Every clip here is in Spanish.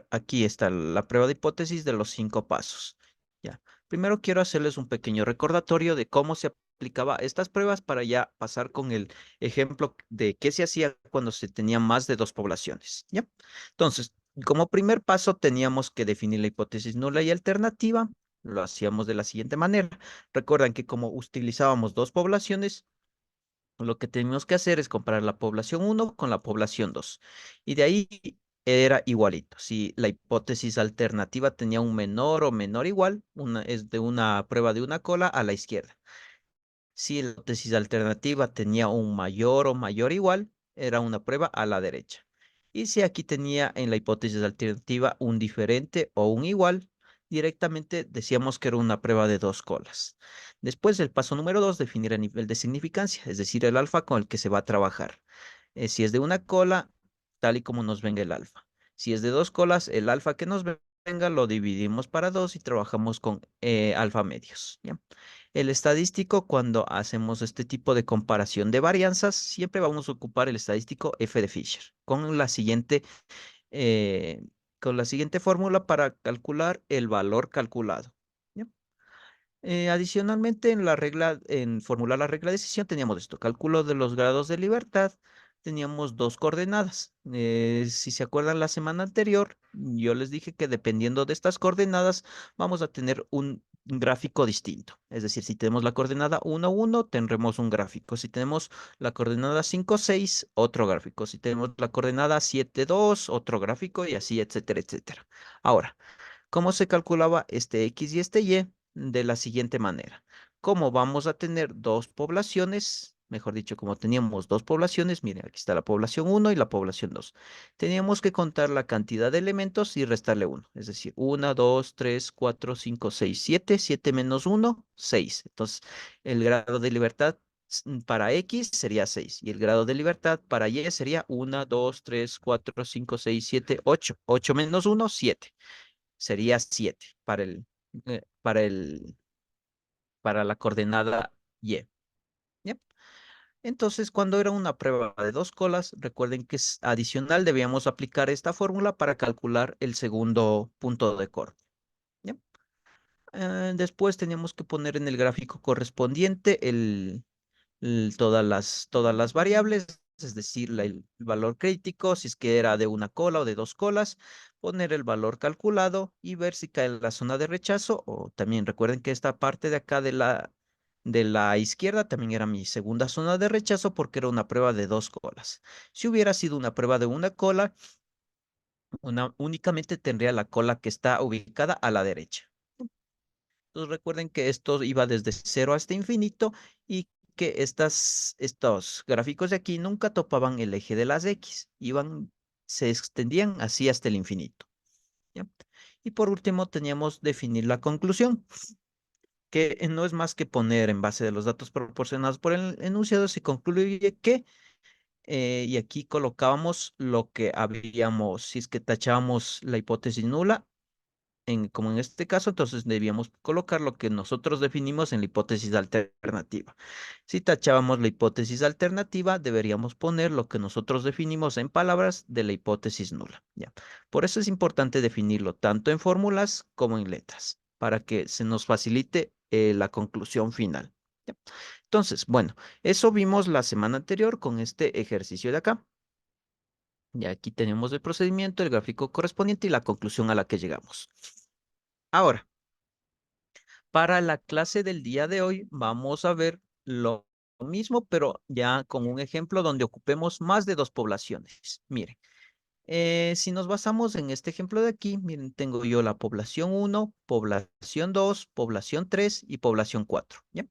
Aquí está la prueba de hipótesis de los 5 pasos. Ya. Primero quiero hacerles un pequeño recordatorio de cómo se aplicaba estas pruebas para ya pasar con el ejemplo de qué se hacía cuando se tenían más de dos poblaciones. ¿Ya? Entonces, como primer paso teníamos que definir la hipótesis nula y alternativa. Lo hacíamos de la siguiente manera. Recuerdan que como utilizábamos dos poblaciones, lo que tenemos que hacer es comparar la población uno con la población 2. Y de ahí era igualito. Si la hipótesis alternativa tenía un menor o menor igual, es de una prueba de una cola a la izquierda. Si la hipótesis alternativa tenía un mayor o mayor igual, era una prueba a la derecha. Y si aquí tenía en la hipótesis alternativa un diferente o un igual, directamente decíamos que era una prueba de dos colas. Después del paso número 2, definir el nivel de significancia, es decir, el alfa con el que se va a trabajar. Si es de una cola, tal y como nos venga el alfa. Si es de dos colas, el alfa que nos venga lo dividimos para dos y trabajamos con alfa medios. ¿Ya? El estadístico, cuando hacemos este tipo de comparación de varianzas, siempre vamos a ocupar el estadístico F de Fisher eh, con la siguiente fórmula para calcular el valor calculado. ¿Ya? Adicionalmente, en formular la regla de decisión teníamos esto, cálculo de los grados de libertad, teníamos dos coordenadas. Si se acuerdan la semana anterior, yo les dije que dependiendo de estas coordenadas vamos a tener un gráfico distinto. Es decir, si tenemos la coordenada 1, 1, tendremos un gráfico. Si tenemos la coordenada 5, 6, otro gráfico. Si tenemos la coordenada 7, 2, otro gráfico y así, etcétera, etcétera. Ahora, ¿cómo se calculaba este X y este Y? De la siguiente manera. Como vamos a tener dos poblaciones, mejor dicho, como teníamos dos poblaciones, miren, aquí está la población uno y la población 2. Teníamos que contar la cantidad de elementos y restarle uno. Es decir, 1, 2, 3, 4, 5, 6, 7. 7 menos uno, 6. Entonces, el grado de libertad para X sería 6 y el grado de libertad para Y sería 1, 2, 3, 4, 5, 6, 7, 8. 8 menos uno, 7 sería 7 para para la coordenada Y. ¿Ya? Entonces, cuando era una prueba de dos colas, recuerden que es adicional, debíamos aplicar esta fórmula para calcular el segundo punto de corte. ¿Ya? Después teníamos que poner en el gráfico correspondiente todas las variables, es decir, el valor crítico, si es que era de una cola o de dos colas, poner el valor calculado y ver si cae en la zona de rechazo. O también recuerden que esta parte de acá de la izquierda también era mi segunda zona de rechazo porque era una prueba de dos colas. Si hubiera sido una prueba de una cola, únicamente tendría la cola que está ubicada a la derecha. Entonces recuerden que esto iba desde cero hasta infinito y que estos gráficos de aquí nunca topaban el eje de las X, se extendían así hasta el infinito. ¿Ya? Y por último teníamos definir la conclusión, que no es más que poner en base de los datos proporcionados por el enunciado, se concluye que, y aquí colocábamos lo que habíamos, si es que tachábamos la hipótesis nula, como en este caso, entonces debíamos colocar lo que nosotros definimos en la hipótesis alternativa. Si tachábamos la hipótesis alternativa, deberíamos poner lo que nosotros definimos en palabras de la hipótesis nula. ¿Ya? Por eso es importante definirlo tanto en fórmulas como en letras, para que se nos facilite la conclusión final. ¿Ya? Entonces, bueno, eso vimos la semana anterior con este ejercicio de acá. Y aquí tenemos el procedimiento, el gráfico correspondiente y la conclusión a la que llegamos. Ahora, para la clase del día de hoy vamos a ver lo mismo, pero ya con un ejemplo donde ocupemos más de dos poblaciones. Miren, si nos basamos en este ejemplo de aquí, miren, tengo yo la población uno, población 2, población 3 y población 4. ¿Ya?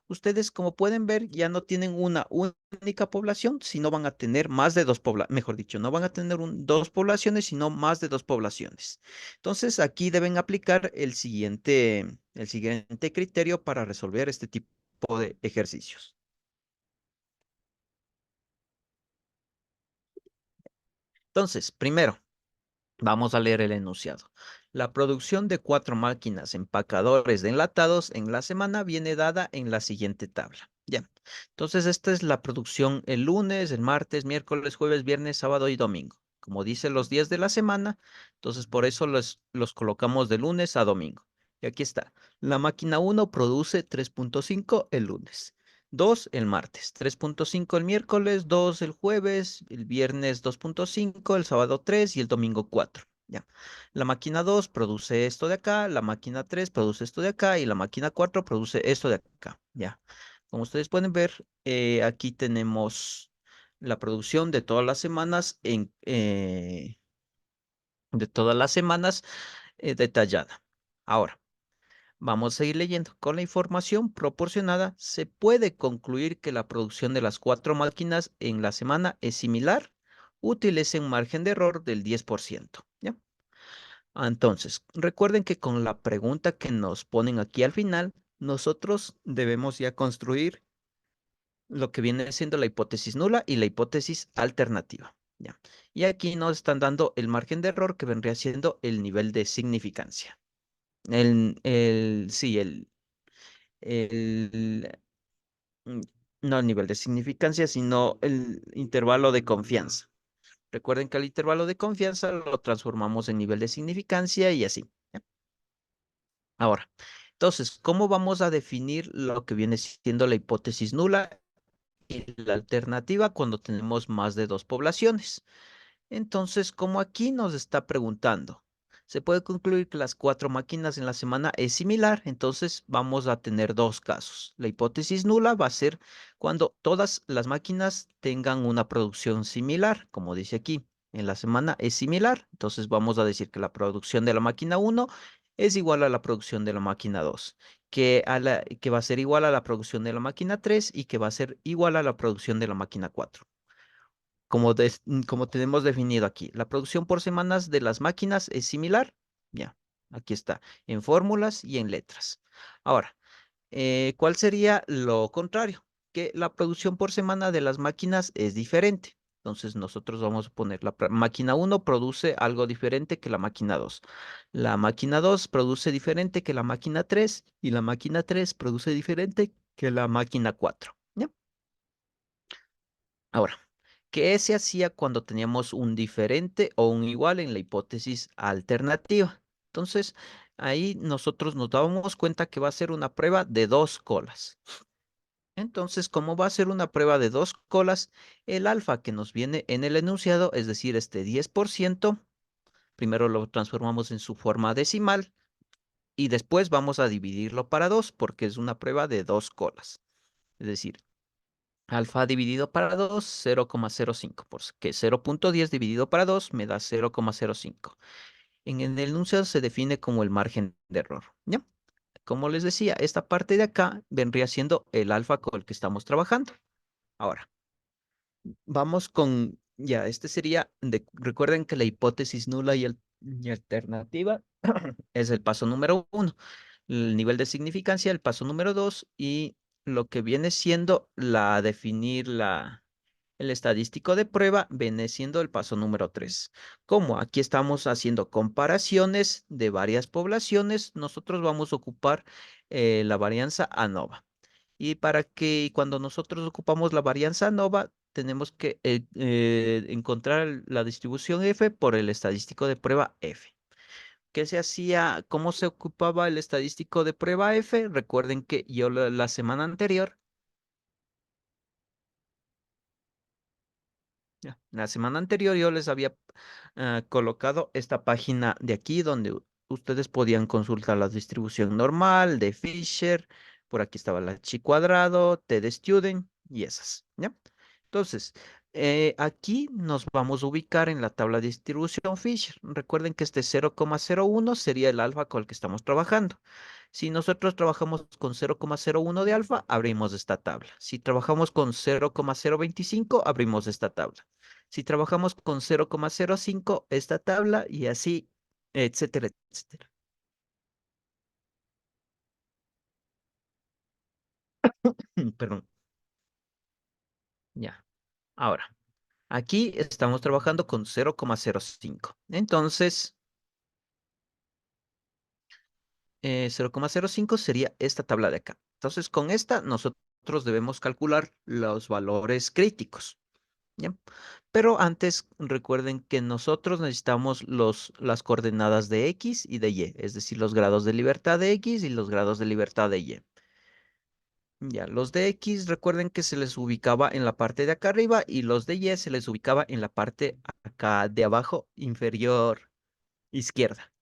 Ustedes, como pueden ver, ya no tienen una única población, sino van a tener más de dos poblaciones, mejor dicho, no van a tener dos poblaciones, sino más de dos poblaciones. Entonces, aquí deben aplicar el siguiente criterio para resolver este tipo de ejercicios. Entonces, primero, vamos a leer el enunciado. La producción de 4 máquinas empacadores de enlatados en la semana viene dada en la siguiente tabla. Ya. Entonces, esta es la producción el lunes, el martes, miércoles, jueves, viernes, sábado y domingo. como dice los días de la semana, entonces por eso los colocamos de lunes a domingo. Y aquí está. La máquina uno produce 3.5 el lunes, 2 el martes, 3.5 el miércoles, 2 el jueves, el viernes 2.5, el sábado 3 y el domingo 4. Ya. La máquina 2 produce esto de acá, la máquina 3 produce esto de acá y la máquina 4 produce esto de acá. Ya. Como ustedes pueden ver, aquí tenemos la producción de todas las semanas detallada. Ahora, vamos a seguir leyendo. Con la información proporcionada, se puede concluir que la producción de las cuatro máquinas en la semana es similar. Utilicen un margen de error del 10%. ¿Ya? Entonces, recuerden que con la pregunta que nos ponen aquí al final, nosotros debemos ya construir lo que viene siendo la hipótesis nula y la hipótesis alternativa. ¿Ya? Y aquí nos están dando el margen de error que vendría siendo el nivel de significancia. Sí, el, mm, no el nivel de significancia, sino el intervalo de confianza. Recuerden que el intervalo de confianza lo transformamos en nivel de significancia y así. ¿Ya? Ahora, entonces, ¿cómo vamos a definir lo que viene siendo la hipótesis nula y la alternativa cuando tenemos más de dos poblaciones? Entonces, como aquí nos está preguntando, se puede concluir que las cuatro máquinas en la semana es similar, entonces vamos a tener dos casos. La hipótesis nula va a ser cuando todas las máquinas tengan una producción similar, como dice aquí. En la semana es similar, entonces vamos a decir que la producción de la máquina uno es igual a la producción de la máquina 2, que va a ser igual a la producción de la máquina 3 y que va a ser igual a la producción de la máquina 4 como tenemos definido aquí. La producción por semanas de las máquinas es similar. Ya, aquí está, en fórmulas y en letras. Ahora, ¿cuál sería lo contrario? Que la producción por semana de las máquinas es diferente. Entonces nosotros vamos a poner máquina uno produce algo diferente que la máquina 2. La máquina 2 produce diferente que la máquina 3 y la máquina 3 produce diferente que la máquina 4. ¿Ya? Ahora, ¿qué se hacía cuando teníamos un diferente o un igual en la hipótesis alternativa? Entonces, ahí nosotros nos dábamos cuenta que va a ser una prueba de dos colas. Entonces, como va a ser una prueba de dos colas, el alfa que nos viene en el enunciado, es decir, este 10%, primero lo transformamos en su forma decimal y después vamos a dividirlo para dos porque es una prueba de dos colas. Es decir, alfa dividido para 2, 0,05, porque 0.10 dividido para 2 me da 0,05. En el enunciado se define como el margen de error. ¿Ya? Como les decía, esta parte de acá vendría siendo el alfa con el que estamos trabajando. Ahora, vamos con, ya, este sería, recuerden que la hipótesis nula y alternativa es el paso número uno. El nivel de significancia, el paso número dos, y lo que viene siendo definir el estadístico de prueba viene siendo el paso número 3. Como aquí estamos haciendo comparaciones de varias poblaciones, nosotros vamos a ocupar la varianza ANOVA. Y para que cuando nosotros ocupamos la varianza ANOVA, tenemos que encontrar la distribución F por el estadístico de prueba F. ¿Qué se hacía? ¿Cómo se ocupaba el estadístico de prueba F? Recuerden que yo la semana anterior. Ya, la semana anterior yo les había colocado esta página de aquí donde ustedes podían consultar la distribución normal de Fisher. Por aquí estaba la chi cuadrado, T de student y esas, ¿ya? Entonces, aquí nos vamos a ubicar en la tabla de distribución Fisher. Recuerden que este 0,01 sería el alfa con el que estamos trabajando. Si nosotros trabajamos con 0,01 de alfa, abrimos esta tabla. Si trabajamos con 0,025, abrimos esta tabla. Si trabajamos con 0,05, esta tabla y así, etcétera, etcétera. Perdón, ya. Ahora, aquí estamos trabajando con 0,05. Entonces, 0,05 sería esta tabla de acá. Entonces, con esta nosotros debemos calcular los valores críticos. ¿ya? Pero antes recuerden que nosotros necesitamos las coordenadas de X y de Y, es decir, los grados de libertad de X y los grados de libertad de Y. Ya, los de X recuerden que se les ubicaba en la parte de acá arriba y los de Y se les ubicaba en la parte acá de abajo inferior izquierda.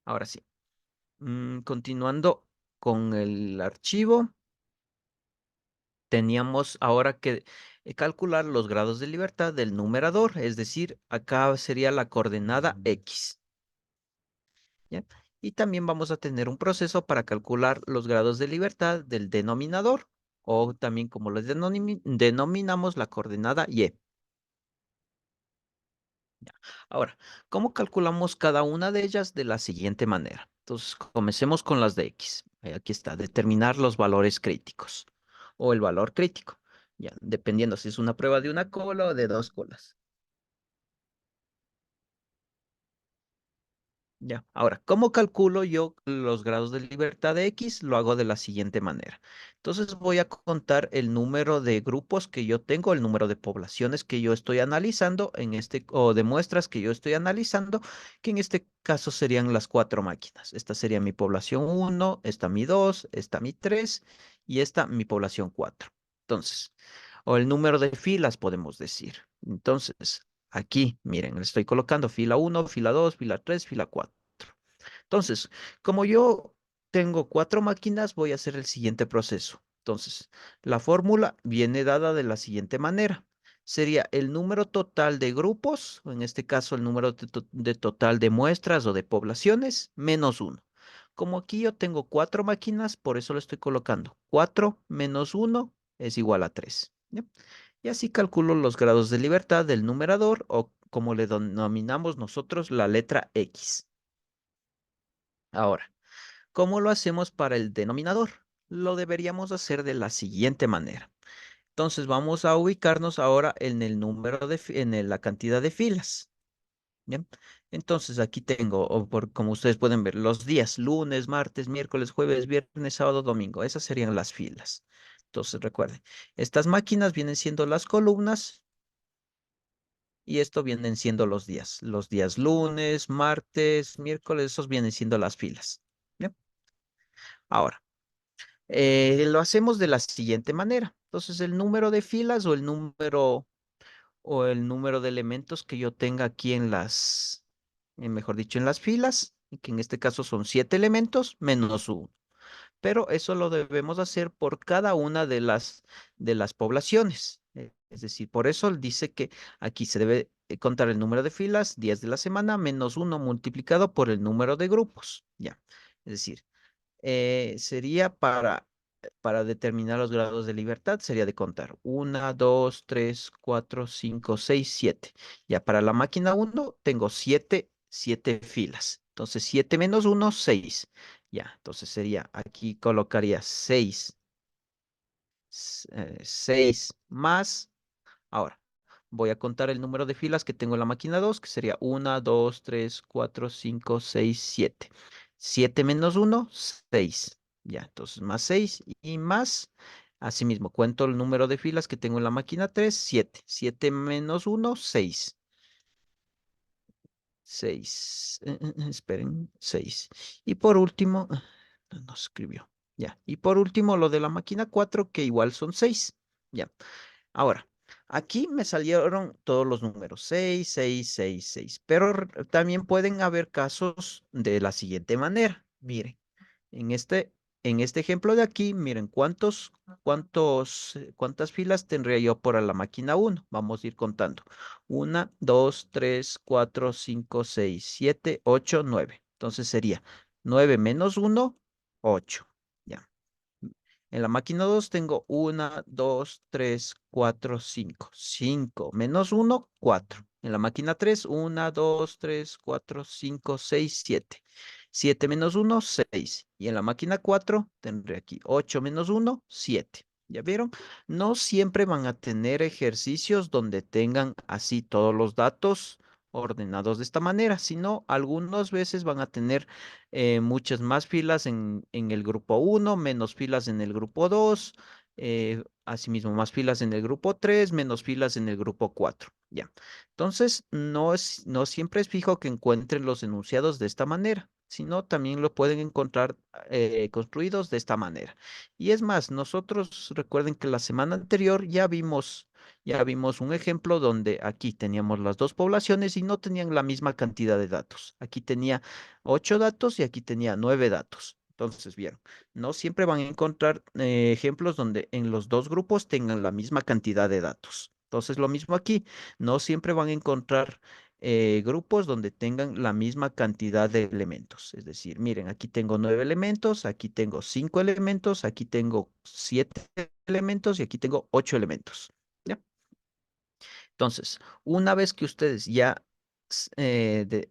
Ahora sí. Continuando con el archivo, teníamos ahora que calcular los grados de libertad del numerador, es decir, acá sería la coordenada X. ¿Ya? Y también vamos a tener un proceso para calcular los grados de libertad del denominador, o también como les denominamos la coordenada Y. Ahora, ¿cómo calculamos cada una de ellas? De la siguiente manera. Entonces, comencemos con las de X. Aquí está, determinar los valores críticos o el valor crítico. Ya, dependiendo si es una prueba de una cola o de dos colas. Ya, ahora, ¿cómo calculo yo los grados de libertad de X? Lo hago de la siguiente manera. Entonces voy a contar el número de grupos que yo tengo, el número de poblaciones que yo estoy analizando o de muestras que yo estoy analizando, que en este caso serían las cuatro máquinas. Esta sería mi población uno, esta mi 2, esta mi 3 y esta mi población 4. Entonces, o el número de filas podemos decir. Entonces, aquí, miren, le estoy colocando fila uno, fila 2, fila 3, fila 4. Entonces, como yo tengo cuatro máquinas, voy a hacer el siguiente proceso. Entonces, la fórmula viene dada de la siguiente manera. Sería el número total de grupos, o en este caso el número de total de muestras o de poblaciones, menos uno. Como aquí yo tengo cuatro máquinas, por eso lo estoy colocando. 4 menos uno es igual a 3. Y así calculo los grados de libertad del numerador o como le denominamos nosotros la letra X. Ahora, ¿cómo lo hacemos para el denominador? Lo deberíamos hacer de la siguiente manera. Entonces vamos a ubicarnos ahora en el número la cantidad de filas. ¿Bien? Entonces aquí tengo, como ustedes pueden ver, los días, lunes, martes, miércoles, jueves, viernes, sábado, domingo. Esas serían las filas. Entonces recuerden, estas máquinas vienen siendo las columnas y esto vienen siendo los días. Los días lunes, martes, miércoles, esos vienen siendo las filas. ¿Bien? Ahora. Lo hacemos de la siguiente manera. Entonces, el número de filas o el número de elementos que yo tenga aquí mejor dicho, en las filas, y que en este caso son 7 elementos menos uno. Pero eso lo debemos hacer por cada una de las poblaciones. Es decir, por eso dice que aquí se debe contar el número de filas, días de la semana, menos uno multiplicado por el número de grupos. Ya. Es decir, sería para determinar los grados de libertad, sería de contar 1, 2, 3, 4, 5, 6, 7. Ya para la máquina uno tengo siete filas. Entonces 7 menos uno 6. Ya, entonces sería, aquí colocaría 6, 6 más. Ahora, voy a contar el número de filas que tengo en la máquina 2, que sería 1, 2, 3, 4, 5, 6, 7. 7 menos uno 6. Ya, entonces más 6 y más. Asimismo, cuento el número de filas que tengo en la máquina 3, 7. 7 menos uno 6. 6. Esperen, 6. Y por último, no escribió. Ya. Y por último, lo de la máquina 4, que igual son 6. Ya. Ahora, aquí me salieron todos los números, 6, 6, 6, 6, pero también pueden haber casos de la siguiente manera. Miren, en este, en este ejemplo de aquí, miren, ¿cuántas filas tendría yo por la máquina uno? Vamos a ir contando. 1, 2, 3, 4, 5, 6, 7, 8, 9. Entonces sería 9 menos uno 8. Ya. En la máquina 2 tengo 1, 2, 3, 4, 5. 5 menos uno 4. En la máquina 3, 1, 2, 3, 4, 5, 6, 7. 7 menos uno 6. Y en la máquina 4 tendré aquí 8 menos uno 7. ¿Ya vieron? No siempre van a tener ejercicios donde tengan así todos los datos ordenados de esta manera, sino algunas veces van a tener muchas más filas en el grupo uno, menos filas en el grupo 2, Asimismo, más filas en el grupo 3 menos filas en el grupo 4. Ya. Entonces, no siempre es fijo que encuentren los enunciados de esta manera, sino también lo pueden encontrar construidos de esta manera. Y es más, nosotros recuerden que la semana anterior ya vimos un ejemplo donde aquí teníamos las dos poblaciones y no tenían la misma cantidad de datos. Aquí tenía 8 datos y aquí tenía 9 datos. Entonces, bien, no siempre van a encontrar ejemplos donde en los dos grupos tengan la misma cantidad de datos. Entonces, lo mismo aquí, no siempre van a encontrar grupos donde tengan la misma cantidad de elementos. Es decir, miren, aquí tengo 9 elementos, aquí tengo 5 elementos, aquí tengo 7 elementos y aquí tengo 8 elementos. ¿Ya? Entonces, una vez que ustedes ya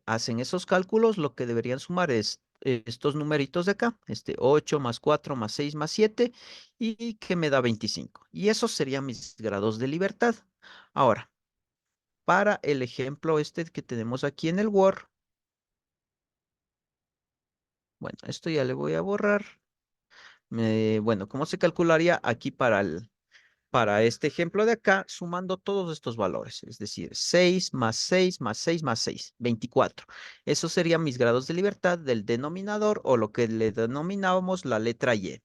hacen esos cálculos, lo que deberían sumar es estos numeritos de acá, 8 más 4 más 6 más 7, y que me da 25. Y esos serían mis grados de libertad. Ahora, para el ejemplo que tenemos aquí en el Word, bueno, esto ya le voy a borrar. Bueno, ¿cómo se calcularía aquí para este ejemplo de acá, sumando todos estos valores, es decir, 6 más 6 más 6 más 6, 24. Esos serían mis grados de libertad del denominador o lo que le denominábamos la letra Y.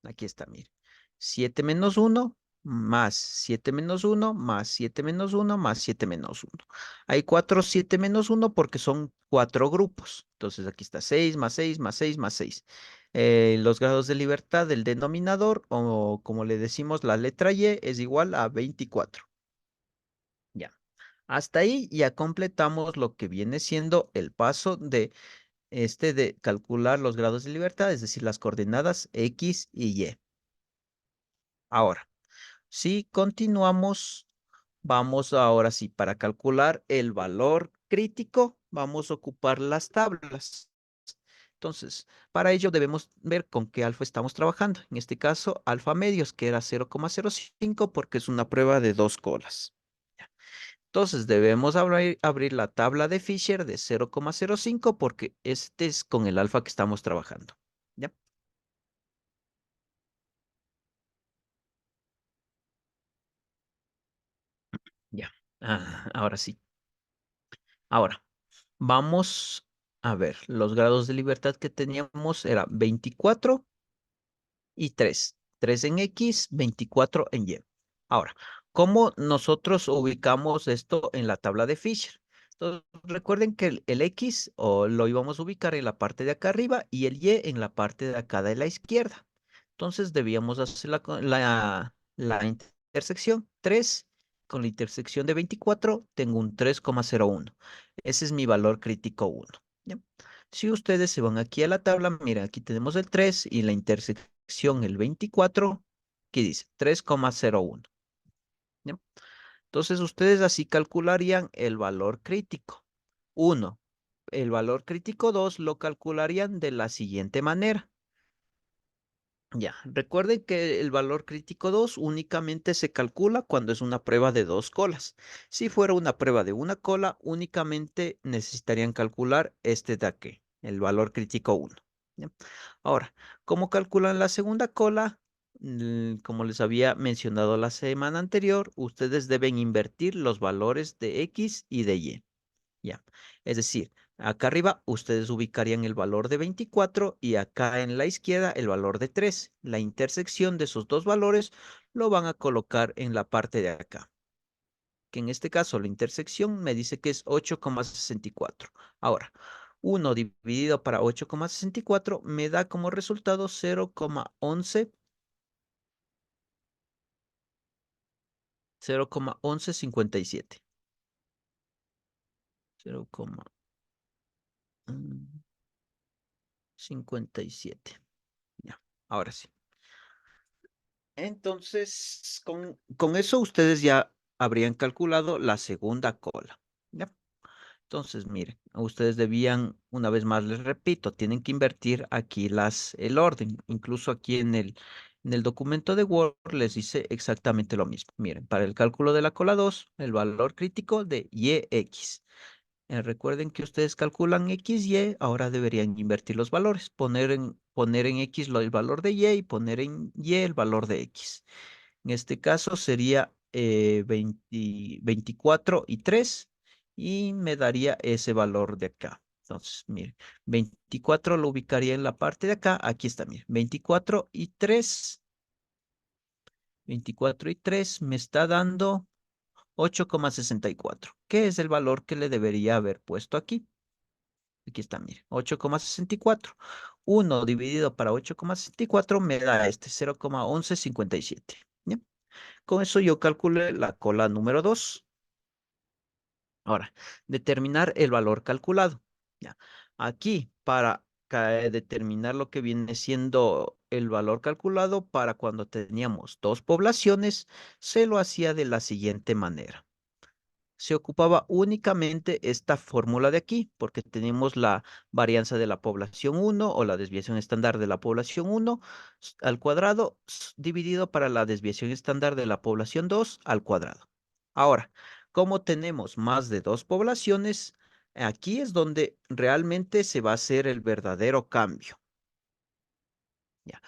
Aquí está, mire. 7 menos uno más 7 menos uno más 7 menos uno más 7 menos uno. Hay 4 7 menos uno porque son 4 grupos. Entonces aquí está 6 más 6 más 6 más 6. Los grados de libertad del denominador, o como le decimos, la letra Y, es igual a 24. Ya. Hasta ahí ya completamos lo que viene siendo el paso de calcular los grados de libertad, es decir, las coordenadas X y Y. Ahora, si continuamos, vamos ahora sí, para calcular el valor crítico, vamos a ocupar las tablas. Entonces, para ello debemos ver con qué alfa estamos trabajando. En este caso, alfa medios, que era 0,05 porque es una prueba de 2 colas. Ya. Entonces, debemos abrir la tabla de Fisher de 0,05 porque este es con el alfa que estamos trabajando. ¿Ya? Ya. Ahora sí. Ahora, vamos a ver, los grados de libertad que teníamos era 24 y 3. 3 en X, 24 en Y. Ahora, ¿cómo nosotros ubicamos esto en la tabla de Fisher? Entonces, recuerden que el X lo íbamos a ubicar en la parte de acá arriba y el Y en la parte de acá de la izquierda. Entonces, debíamos hacer la intersección 3 con la intersección de 24, tengo un 3,01. Ese es mi valor crítico 1. Si ustedes se van aquí a la tabla, mira, aquí tenemos el 3 y la intersección el 24, que dice 3,01. ¿Ya? Entonces ustedes así calcularían el valor crítico. Uno, el valor crítico 2 lo calcularían de la siguiente manera. Ya, recuerden que el valor crítico 2 únicamente se calcula cuando es una prueba de 2 colas. Si fuera una prueba de una cola, únicamente necesitarían calcular este de aquí, el valor crítico 1. ¿Ya? Ahora, ¿cómo calculan la segunda cola? Como les había mencionado la semana anterior, ustedes deben invertir los valores de X y de Y. Ya. Es decir, acá arriba ustedes ubicarían el valor de 24 y acá en la izquierda el valor de 3. La intersección de esos dos valores lo van a colocar en la parte de acá. Que en este caso la intersección me dice que es 8,64. Ahora, 1 dividido para 8,64 me da como resultado 0,1157. 0,57. Ya, ahora sí. Entonces, con eso ustedes ya habrían calculado la segunda cola. ¿Ya? Entonces, miren, ustedes debían, una vez más les repito, tienen que invertir aquí el orden. Incluso aquí en el documento de Word les dice exactamente lo mismo. Miren, para el cálculo de la cola 2, el valor crítico de YX. Recuerden que ustedes calculan X, Y, ahora deberían invertir los valores, poner en X el valor de Y poner en Y el valor de X. En este caso sería 24 y 3 y me daría ese valor de acá. Entonces, miren, 24 lo ubicaría en la parte de acá. Aquí está, miren, 24 y 3 me está dando 8,64. ¿Qué es el valor que le debería haber puesto aquí? Aquí está, mire, 8,64. 1 dividido para 8,64 me da este 0,1157. ¿Ya? Con eso yo calculé la cola número 2. Ahora, determinar el valor calculado. ¿Ya? Aquí, para determinar lo que viene siendo el valor calculado para cuando teníamos dos poblaciones, se lo hacía de la siguiente manera. Se ocupaba únicamente esta fórmula de aquí, porque tenemos la varianza de la población uno o la desviación estándar de la población uno al cuadrado dividido para la desviación estándar de la población 2 al cuadrado. Ahora, como tenemos más de dos poblaciones, aquí es donde realmente se va a hacer el verdadero cambio. ¿Ya?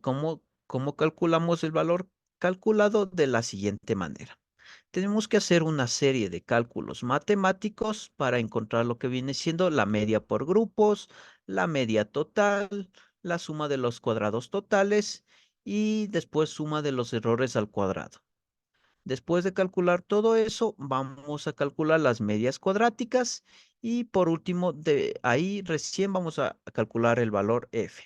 ¿Cómo calculamos el valor calculado? De la siguiente manera. Tenemos que hacer una serie de cálculos matemáticos para encontrar lo que viene siendo la media por grupos, la media total, la suma de los cuadrados totales y después suma de los errores al cuadrado. Después de calcular todo eso, vamos a calcular las medias cuadráticas y por último, de ahí recién vamos a calcular el valor f.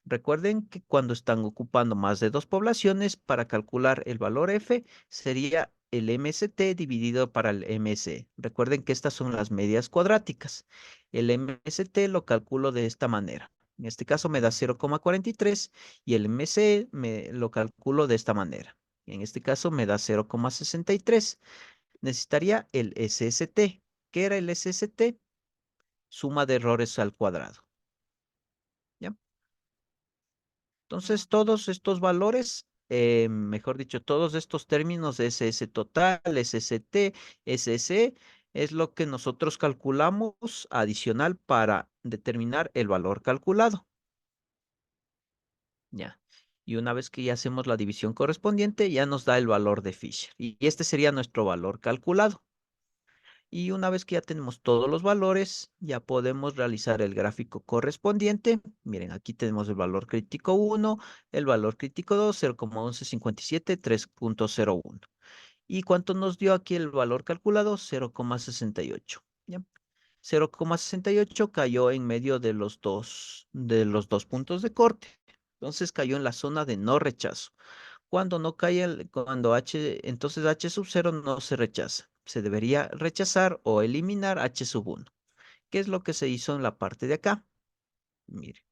Recuerden que cuando están ocupando más de dos poblaciones, para calcular el valor f sería el MST dividido para el MSE. Recuerden que estas son las medias cuadráticas. El MST lo calculo de esta manera. En este caso me da 0,43 y el MSE me lo calculo de esta manera. En este caso me da 0,63. Necesitaría el SST. ¿Qué era el SST? Suma de errores al cuadrado. ¿Ya? Entonces, todos estos valores, mejor dicho, todos estos términos de SS total, SST, SSE, es lo que nosotros calculamos adicional para determinar el valor calculado. Ya. Y una vez que ya hacemos la división correspondiente, ya nos da el valor de Fisher. Y este sería nuestro valor calculado. Y una vez que ya tenemos todos los valores, ya podemos realizar el gráfico correspondiente. Miren, aquí tenemos el valor crítico 1, el valor crítico 2, 0,1157, 3,01. ¿Y cuánto nos dio aquí el valor calculado? 0,68. ¿Ya? 0,68 cayó en medio de los dos puntos de corte. Entonces cayó en la zona de no rechazo. Cuando no cae cuando entonces H sub 0 no se rechaza. Se debería rechazar o eliminar H sub 1. ¿Qué es lo que se hizo en la parte de acá? Mire,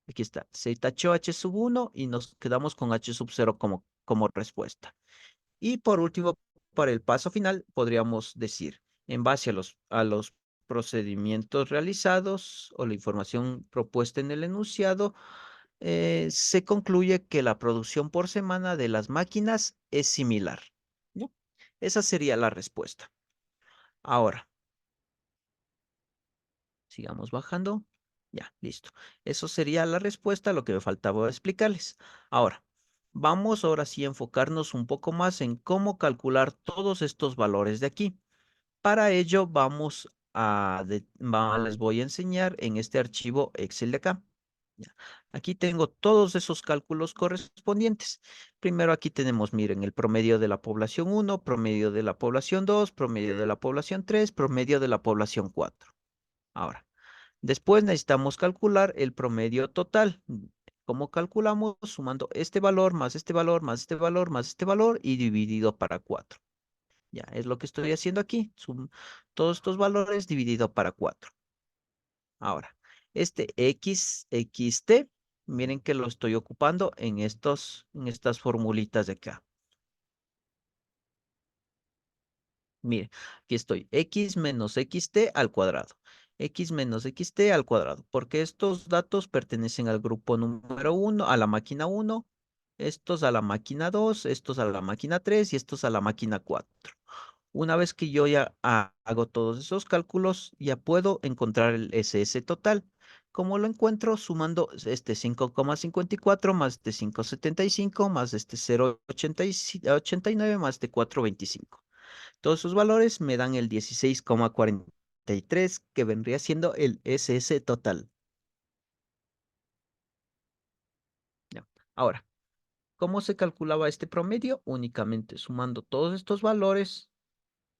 aquí está. Se tachó H sub 1 y nos quedamos con H sub 0 como respuesta. Y por último, para el paso final, podríamos decir, en base a los procedimientos realizados o la información propuesta en el enunciado, se concluye que la producción por semana de las máquinas es similar. ¿No? Esa sería la respuesta. Ahora, sigamos bajando. Ya, listo. Eso sería la respuesta a lo que me faltaba explicarles. Ahora, vamos ahora sí a enfocarnos un poco más en cómo calcular todos estos valores de aquí. Para ello, les voy a enseñar en este archivo Excel de acá. Ya. Aquí tengo todos esos cálculos correspondientes. Primero aquí tenemos, miren, el promedio de la población 1, promedio de la población 2, promedio de la población 3, promedio de la población 4. Ahora, después necesitamos calcular el promedio total. ¿Cómo calculamos? Sumando este valor más este valor más este valor más este valor y dividido para 4. Ya, es lo que estoy haciendo aquí. Todos estos valores dividido para 4. Ahora, este XT, miren que lo estoy ocupando en estas formulitas de acá. Mire, aquí estoy. X menos XT al cuadrado. X menos XT al cuadrado. Porque estos datos pertenecen al grupo número 1, a la máquina 1. Estos a la máquina 2, estos a la máquina 3 y estos a la máquina 4. Una vez que yo ya hago todos esos cálculos, ya puedo encontrar el SS total. ¿Cómo lo encuentro? Sumando este 5,54 más este 5,75 más este 0,89 más este 4,25. Todos esos valores me dan el 16,43 que vendría siendo el SS total. Ya. Ahora, ¿cómo se calculaba este promedio? Únicamente sumando todos estos valores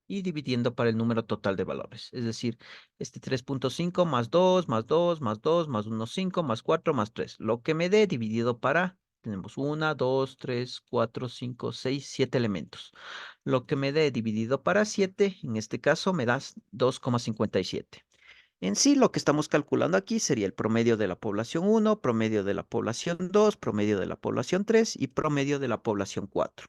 y dividiendo para el número total de valores. Es decir, este 3,5 más 2 más 2 más 2 más 1, 5 más 4 más 3. Lo que me dé dividido para, tenemos 1, 2, 3, 4, 5, 6, 7 elementos. Lo que me dé dividido para 7, en este caso me das 2,57. En sí, lo que estamos calculando aquí sería el promedio de la población 1, promedio de la población 2, promedio de la población 3 y promedio de la población 4.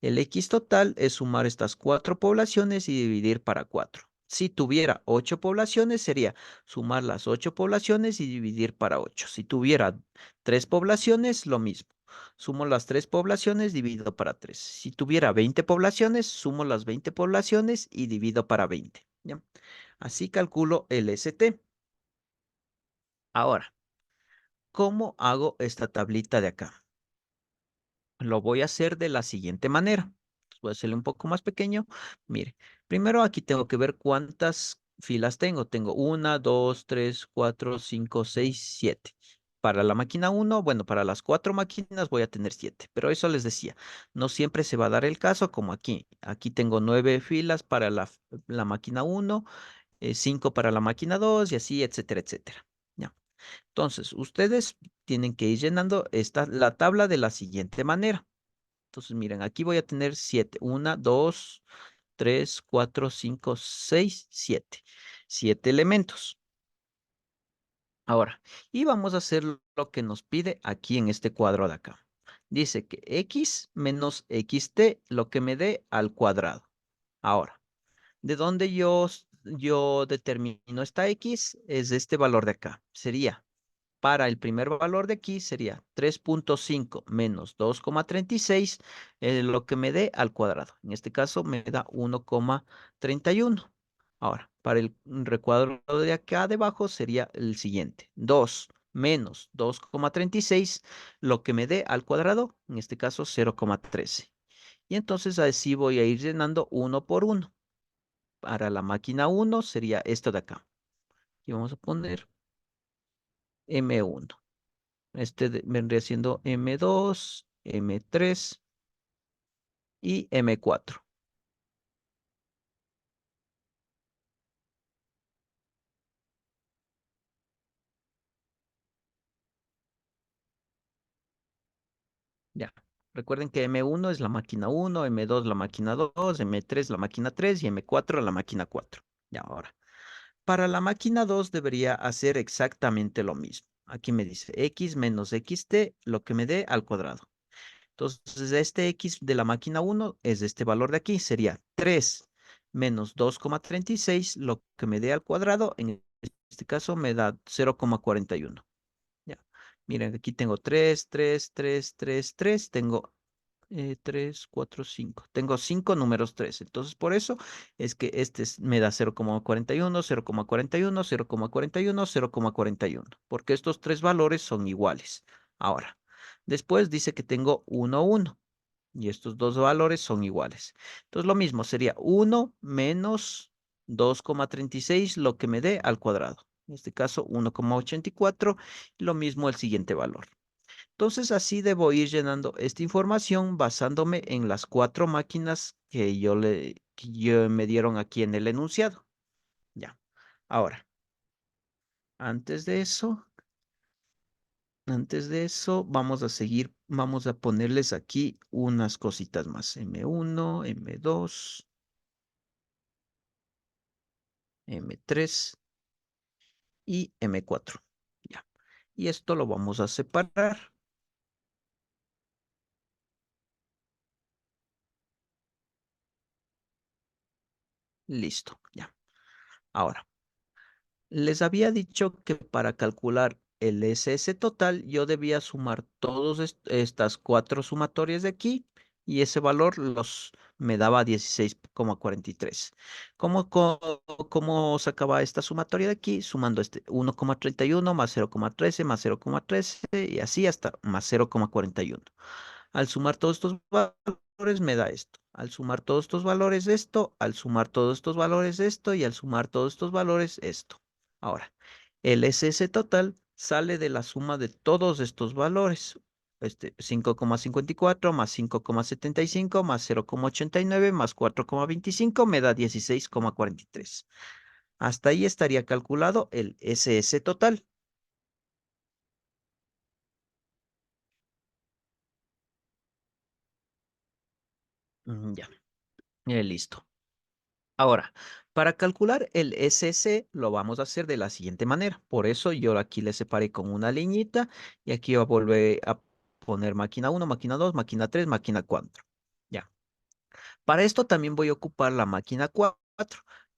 El X total es sumar estas cuatro poblaciones y dividir para 4. Si tuviera 8 poblaciones, sería sumar las 8 poblaciones y dividir para 8. Si tuviera 3 poblaciones, lo mismo. Sumo las 3 poblaciones, divido para 3. Si tuviera 20 poblaciones, sumo las 20 poblaciones y divido para 20. ¿Ya? Así calculo el ST. Ahora, ¿cómo hago esta tablita de acá? Lo voy a hacer de la siguiente manera. Voy a hacerle un poco más pequeño. Mire, primero aquí tengo que ver cuántas filas tengo. Tengo una, dos, tres, cuatro, cinco, seis, siete. Para la máquina uno, bueno, para las cuatro máquinas voy a tener 7, pero eso les decía, no siempre se va a dar el caso como aquí. Aquí tengo 9 filas para la máquina uno, 5 para la máquina 2 y así, etcétera, etcétera. Ya. Entonces, ustedes tienen que ir llenando la tabla de la siguiente manera. Entonces, miren, aquí voy a tener 7. 1, 2, 3, 4, 5, 6, 7. 7 elementos. Ahora, y vamos a hacer lo que nos pide aquí en este cuadro de acá. Dice que x menos xt, lo que me dé al cuadrado. Ahora, ¿de dónde yo determino esta x? Es este valor de acá. Sería para el primer valor de aquí sería 3,5 menos 2,36, lo que me dé al cuadrado. En este caso me da 1,31. Ahora, para el recuadro de acá debajo sería el siguiente. 2 menos 2,36, lo que me dé al cuadrado, en este caso 0,13. Y entonces así voy a ir llenando uno por uno. Para la máquina uno sería esto de acá. Y vamos a poner M1. Vendría siendo M2, M3 y M4. Ya. Recuerden que M1 es la máquina uno, M2 la máquina 2, M3 la máquina 3 y M4 la máquina 4. Ya, ahora. Para la máquina 2 debería hacer exactamente lo mismo. Aquí me dice x menos xt, lo que me dé al cuadrado. Entonces, este x de la máquina uno es este valor de aquí. Sería 3 menos 2,36, lo que me dé al cuadrado. En este caso me da 0,41. Ya. Miren, aquí tengo 3, 3, 3, 3, 3. Tengo 3, 4, 5. Tengo 5 números 3. Entonces, por eso es que me da 0,41, 0,41, 0,41, 0,41. Porque estos tres valores son iguales. Ahora, después dice que tengo 1, 1. Y estos dos valores son iguales. Entonces, lo mismo sería 1 menos 2,36, lo que me dé al cuadrado. En este caso, 1,84. Lo mismo el siguiente valor. Entonces, así debo ir llenando esta información basándome en las cuatro máquinas que me dieron aquí en el enunciado. Ya. Ahora, antes de eso, vamos a seguir, vamos a ponerles aquí unas cositas más. M1, M2, M3 y M4. Ya. Y esto lo vamos a separar. Listo. Ya. Ahora. Les había dicho que para calcular el SS total yo debía sumar todas estas cuatro sumatorias de aquí y ese valor me daba 16,43. ¿Cómo sacaba esta sumatoria de aquí? Sumando este 1,31 más 0,13 más 0,13 y así hasta más 0,41. Al sumar todos estos valores me da esto. Al sumar todos estos valores esto, al sumar todos estos valores esto y al sumar todos estos valores esto. Ahora, el SS total sale de la suma de todos estos valores. 5,54 más 5,75 más 0,89 más 4,25 me da 16,43. Hasta ahí estaría calculado el SS total. Ya, listo. Ahora, para calcular el SS lo vamos a hacer de la siguiente manera. Por eso yo aquí le separé con una liñita y aquí voy a volver a poner máquina uno, máquina 2, máquina 3, máquina 4. Ya. Para esto también voy a ocupar la máquina 4,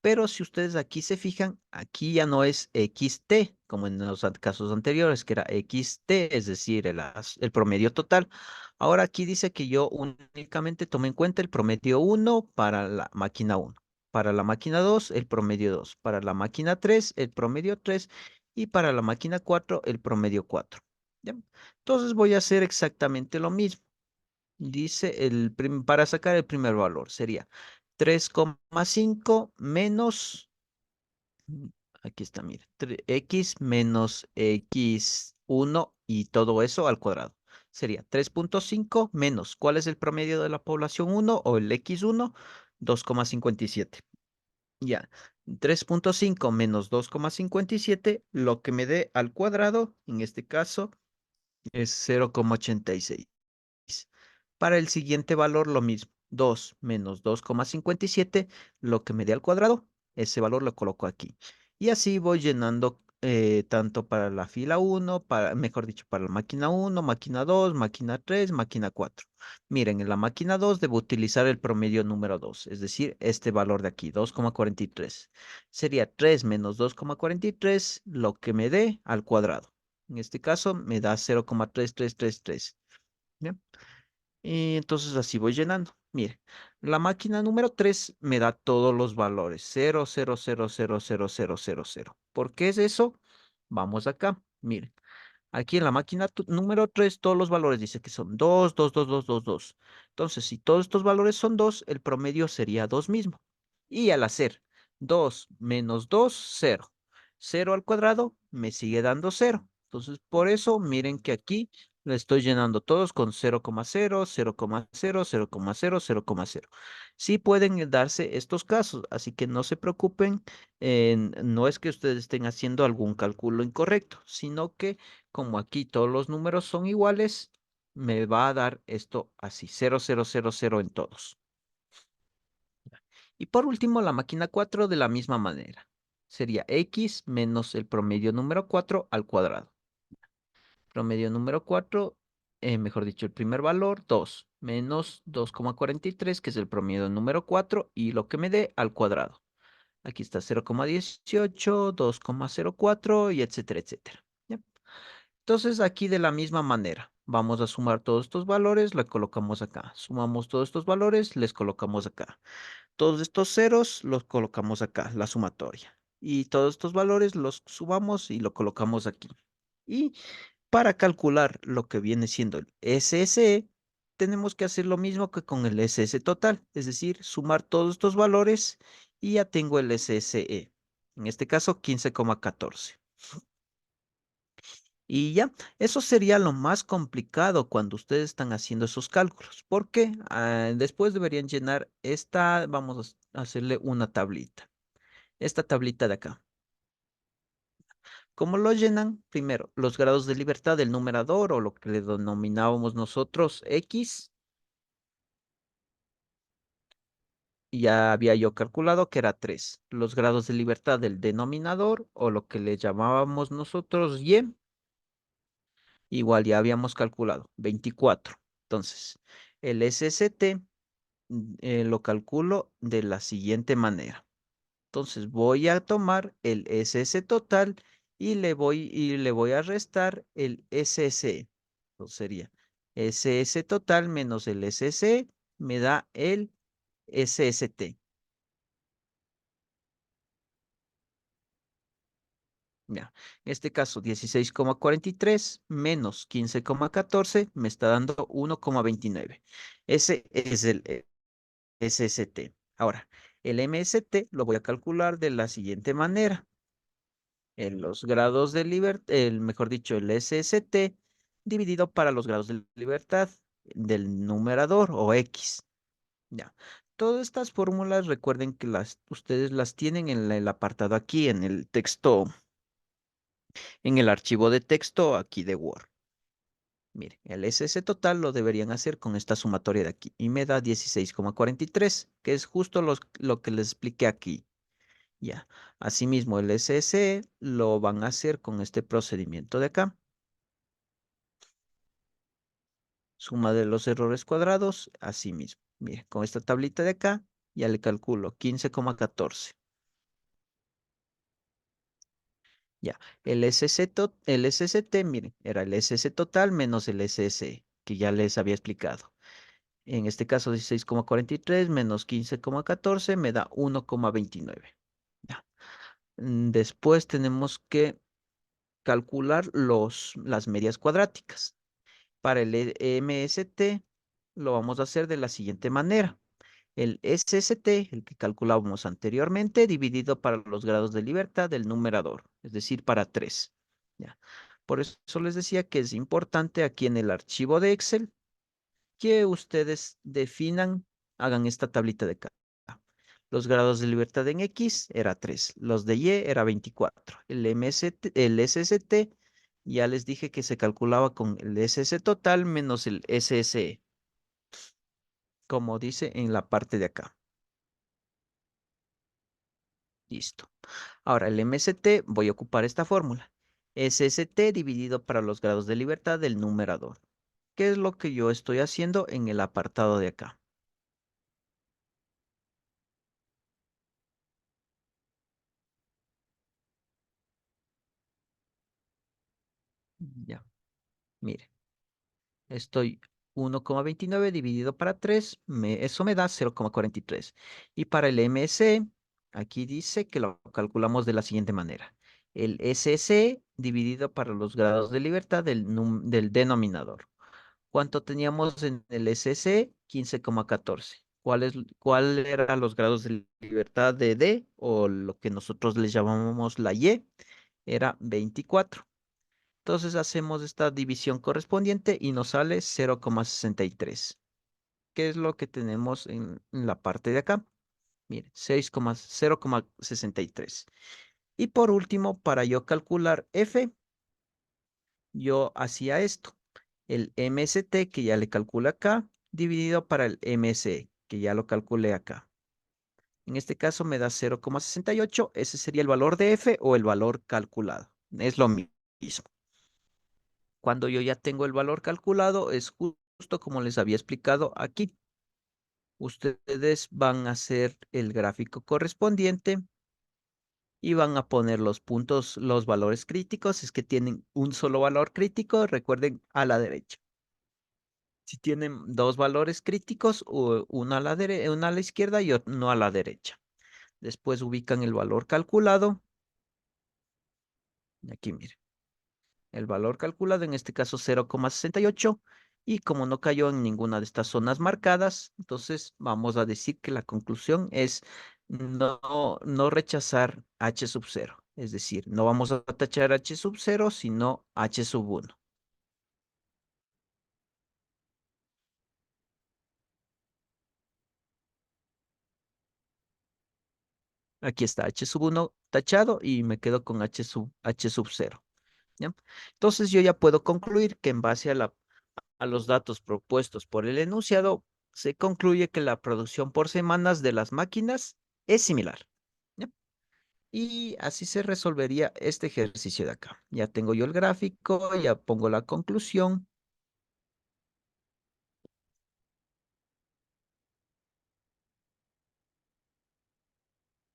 pero si ustedes aquí se fijan, aquí ya no es XT, como en los casos anteriores, que era XT, es decir, el promedio total. Ahora aquí dice que yo únicamente tomé en cuenta el promedio uno para la máquina uno, para la máquina 2 el promedio 2, para la máquina 3 el promedio 3 y para la máquina 4 el promedio 4. ¿Ya? Entonces voy a hacer exactamente lo mismo. Dice para sacar el primer valor sería 3,5 menos, mm, aquí está, mire, x menos x1 y todo eso al cuadrado. Sería 3,5 menos, ¿cuál es el promedio de la población uno o el x1? 2,57. Ya, 3,5 menos 2,57, lo que me dé al cuadrado, en este caso, es 0,86. Para el siguiente valor, lo mismo. 2 menos 2,57, lo que me dé al cuadrado, ese valor lo coloco aquí. Y así voy llenando tanto para la fila uno, mejor dicho, para la máquina uno, máquina 2, máquina 3, máquina 4. Miren, en la máquina 2 debo utilizar el promedio número 2, es decir, este valor de aquí, 2,43. Sería 3 menos 2,43, lo que me dé al cuadrado. En este caso me da 0,3333. ¿Bien? Y entonces así voy llenando. Mire, la máquina número 3 me da todos los valores. 0,0000000. ¿Por qué es eso? Vamos acá. Mire, aquí en la máquina número 3 todos los valores dice que son 2, 2, 2, 2, 2, 2. Entonces, si todos estos valores son 2, el promedio sería 2 mismo. Y al hacer 2 menos 2, 0. 0 al cuadrado me sigue dando 0. Entonces, por eso, miren que aquí le estoy llenando todos con 0,0, 0,0, 0,0, 0,0. Sí pueden darse estos casos, así que no se preocupen. No es que ustedes estén haciendo algún cálculo incorrecto, sino que como aquí todos los números son iguales, me va a dar esto así, 0,000 en todos. Y por último, la máquina 4 de la misma manera. Sería x menos el promedio número 4 al cuadrado. Promedio número 4, mejor dicho, el primer valor, 2 menos 2,43, que es el promedio número 4, y lo que me dé al cuadrado. Aquí está 0,18, 2,04 y etcétera, etcétera. ¿Ya? Entonces, aquí de la misma manera, vamos a sumar todos estos valores, le colocamos acá. Sumamos todos estos valores, les colocamos acá. Todos estos ceros los colocamos acá, la sumatoria. Y todos estos valores los sumamos y lo colocamos aquí. Y para calcular lo que viene siendo el SSE, tenemos que hacer lo mismo que con el SS total, es decir, sumar todos estos valores y ya tengo el SSE. En este caso, 15,14. Y ya, eso sería lo más complicado cuando ustedes están haciendo esos cálculos, porque después deberían llenar esta, vamos a hacerle una tablita, esta tablita de acá. ¿Cómo lo llenan? Primero, los grados de libertad del numerador o lo que le denominábamos nosotros X. Ya había yo calculado que era 3. Los grados de libertad del denominador o lo que le llamábamos nosotros Y. Igual ya habíamos calculado 24. Entonces, el SST lo calculo de la siguiente manera. Entonces voy a tomar el SS total y le voy a restar el SSE. Entonces sería SS total menos el SSE me da el SST. Ya, en este caso 16,43 menos 15,14 me está dando 1,29. Ese es el SST. Ahora, el MST lo voy a calcular de la siguiente manera. En los grados de libertad, mejor dicho, el SST dividido para los grados de libertad del numerador o X. Ya. Todas estas fórmulas recuerden que ustedes las tienen en el apartado aquí, en el texto, en el archivo de texto aquí de Word. Mire, el SS total lo deberían hacer con esta sumatoria de aquí y me da 16,43, que es justo lo que les expliqué aquí. Ya. Asimismo, el SS lo van a hacer con este procedimiento de acá. Suma de los errores cuadrados, asimismo. Mire, con esta tablita de acá ya le calculo 15,14. Ya, el SST, miren, era el SS total menos el SS, que ya les había explicado. En este caso, 16,43 menos 15,14 me da 1,29. Ya. Después tenemos que calcular las medias cuadráticas. Para el MST lo vamos a hacer de la siguiente manera. El SST, el que calculábamos anteriormente, dividido para los grados de libertad del numerador, es decir, para 3. ¿Ya? Por eso les decía que es importante aquí en el archivo de Excel que ustedes definan, hagan esta tablita de acá. Los grados de libertad en X era 3, los de Y era 24. El SST, ya les dije que se calculaba con el SS total menos el SSE, como dice en la parte de acá. Listo. Ahora, el MST, voy a ocupar esta fórmula. SST dividido para los grados de libertad del numerador. ¿Qué es lo que yo estoy haciendo en el apartado de acá? Ya, mire, estoy 1,29 dividido para 3, eso me da 0,43. Y para el MS, aquí dice que lo calculamos de la siguiente manera. El SS dividido para los grados de libertad del denominador. ¿Cuánto teníamos en el SS? 15,14. ¿Cuál eran los grados de libertad de D o lo que nosotros le llamamos la Y? Era 24. Entonces hacemos esta división correspondiente y nos sale 0,63. ¿Qué es lo que tenemos en la parte de acá? Mire, 0,63. Y por último, para yo calcular F, yo hacía esto. El MST, que ya le calculé acá, dividido para el MSE, que ya lo calculé acá. En este caso me da 0,68. Ese sería el valor de F o el valor calculado. Es lo mismo. Cuando yo ya tengo el valor calculado, es justo como les había explicado aquí. Ustedes van a hacer el gráfico correspondiente y van a poner los puntos, los valores críticos. Es que tienen un solo valor crítico, recuerden, a la derecha. Si tienen dos valores críticos, uno a la izquierda y uno a la derecha. Después ubican el valor calculado. Aquí miren. El valor calculado, en este caso 0,68. Y como no cayó en ninguna de estas zonas marcadas, entonces vamos a decir que la conclusión es no rechazar h sub 0. Es decir, no vamos a tachar h sub 0, sino h sub 1. Aquí está h sub 1 tachado y me quedo con h sub 0. ¿Ya? Entonces yo ya puedo concluir que en base a los datos propuestos por el enunciado, se concluye que la producción por semanas de las máquinas es similar. ¿Ya? Y así se resolvería este ejercicio de acá. Ya tengo yo el gráfico, ya pongo la conclusión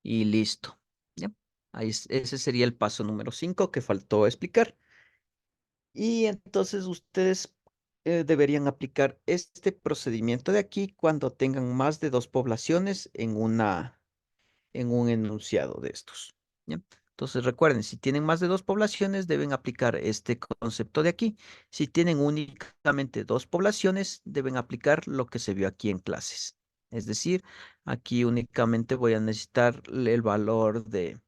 y listo. ¿Ya? Ese sería el paso número 5 que faltó explicar. Y entonces ustedes deberían aplicar este procedimiento de aquí cuando tengan más de dos poblaciones en un enunciado de estos. ¿Ya? Entonces recuerden, si tienen más de dos poblaciones, deben aplicar este concepto de aquí. Si tienen únicamente dos poblaciones, deben aplicar lo que se vio aquí en clases. Es decir, aquí únicamente voy a necesitar el valor de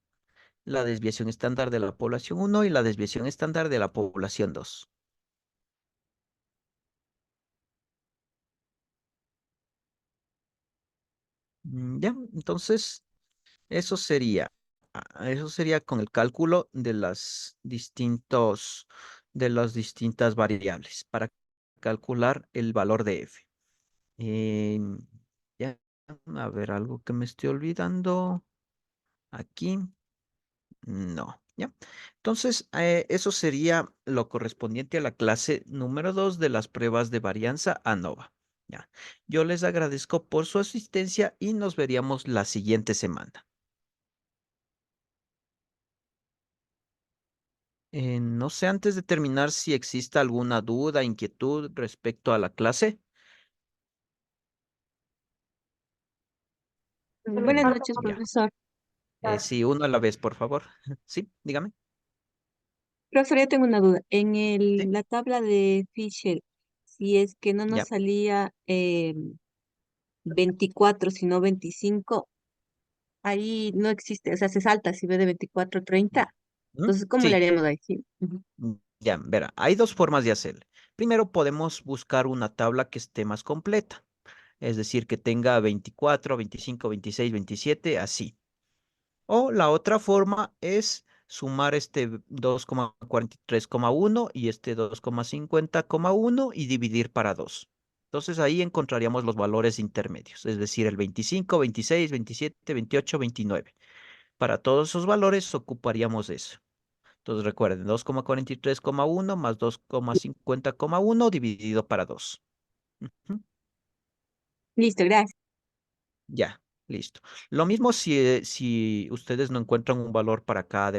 la desviación estándar de la población uno y la desviación estándar de la población 2. Ya, entonces eso sería con el cálculo de de las distintas variables para calcular el valor de f. Em, ya, a ver, algo que me estoy olvidando aquí. No, ¿ya? Entonces, eso sería lo correspondiente a la clase número 2 de las pruebas de varianza ANOVA. Ya. Yo les agradezco por su asistencia y nos veríamos la siguiente semana. No sé, antes de terminar, si existe alguna duda, inquietud respecto a la clase. Buenas Mm, noches, ya. profesor. Sí, uno a la vez, por favor. Sí, dígame. Profesor, yo tengo una duda. En Sí, la tabla de Fisher, si es que no nos ya. salía 24, sino 25, ahí no existe, o sea, se salta si ve de 24 a 30. ¿Mm? Entonces, ¿cómo le Sí. haríamos ahí? Sí. Ujú. Ya, verá, hay dos formas de hacerlo. Primero podemos buscar una tabla que esté más completa, es decir, que tenga 24, 25, 26, 27, así. O la otra forma es sumar este 2,43,1 y este 2,50,1 y dividir para 2. Entonces ahí encontraríamos los valores intermedios, es decir, el 25, 26, 27, 28, 29. Para todos esos valores ocuparíamos eso. Entonces recuerden, 2,43,1 más 2,50,1 dividido para 2. Ujú. Listo, gracias. Ya, listo. Lo mismo si ustedes no encuentran un valor para cada